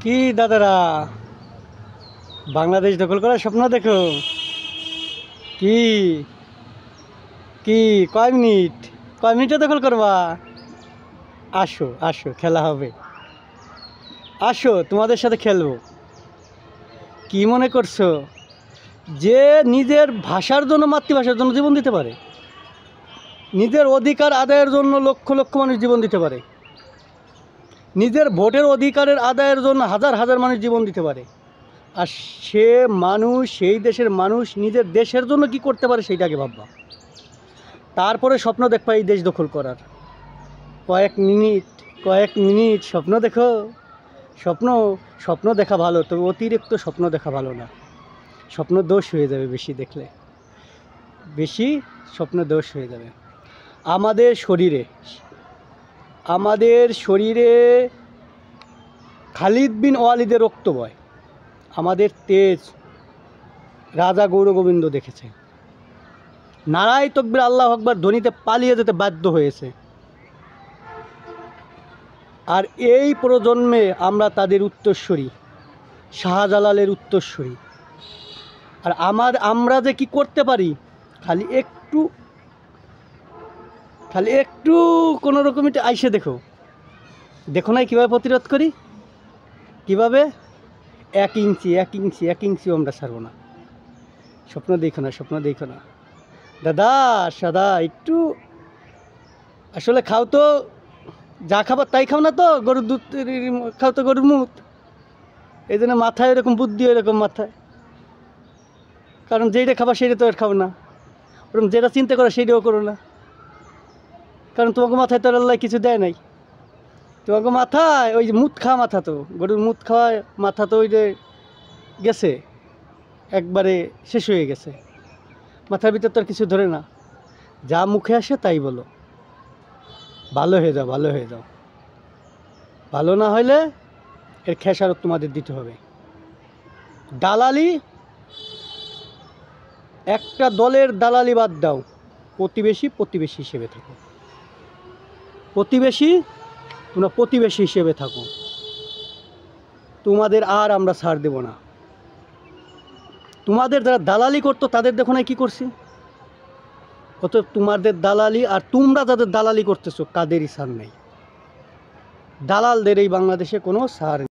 কি দাদারা, বাংলাদেশ দখল করার স্বপ্ন দেখো? কি কি কয় মিনিটে দখল করবা? আসো আসো, খেলা হবে। আসো, তোমাদের সাথে খেলবো। কি মনে করছো যে নিজের ভাষার জন্য, মাতৃভাষার জন্য জীবন দিতে পারে? নিজের অধিকার আদায়ের জন্য লক্ষ লক্ষ মানুষ জীবন দিতে পারে। নিজের ভোটের অধিকারের আদায়ের জন্য হাজার হাজার মানুষ জীবন দিতে পারে। আর সে মানুষ, সেই দেশের মানুষ নিজের দেশের জন্য কি করতে পারে সেইটাকে ভাববা। তারপরে স্বপ্ন দেখবা এই দেশ দখল করার। কয়েক মিনিট স্বপ্ন দেখো। স্বপ্ন স্বপ্ন দেখা ভালো, তবে অতিরিক্ত স্বপ্ন দেখা ভালো না। স্বপ্ন দোষ হয়ে যাবে বেশি স্বপ্ন দোষ হয়ে যাবে। আমাদের শরীরে খালিদ বিন ওয়ালিদের রক্ত বয়। আমাদের তেজ রাজা গৌরগোবিন্দ দেখেছে। নারায় তকবীর আল্লাহু আকবার ধ্বনিতে পালিয়ে যেতে বাধ্য হয়েছে। আর এই প্রজন্মে আমরা তাদের উত্তরসূরি, শাহজালালের উত্তরসূরি। আর আমরা যে কি করতে পারি, খালি একটু কোনো রকম আইসে দেখো নাই কীভাবে প্রতিরোধ করি। কিভাবে? এক ইঞ্চিও আমরা ছাড়বো না। স্বপ্ন দেখো না দাদা। একটু আসলে খাও তো, যা খাবার তাই খাও না তো। গরুর দুধ খাও তো, গরুর মুখ। এই জন্য মাথায় এরকম বুদ্ধি, এরকম মাথায়। কারণ যেইটা খাবার সেইটা তো আর খাও না, ওরকম যেটা চিন্তা করো সেইটাও করো না। কারণ তোমাকে মাথায় তো আল্লাহ কিছু দেয় নাই। তোমাকে মাথায় ওই যে মুত খাওয়া মাথা, তো গরুর মুত খাওয়া মাথা তো ওই যে গেছে, একবারে শেষ হয়ে গেছে। মাথার ভিতর তো আর কিছু ধরে না। যা মুখে আসে তাই বলো। ভালো হয়ে যাও। ভালো না হলে এর খেসারত তোমাদের দিতে হবে। দালালি, একটা দলের দালালি বাদ দাও। প্রতিবেশী হিসেবে থাকো। তোমরা প্রতিবেশী হিসেবে থাকো। তোমাদের আর আমরা ছাড় দেব না। তোমাদের যারা দালালি করতো তাদের দেখো না কি করছি। তোমাদের দালালি আর তোমরা যাদের দালালি করতেছো তাদেরই ছাড় নেই। দালালদের এই বাংলাদেশে কোনো ছাড় নেই।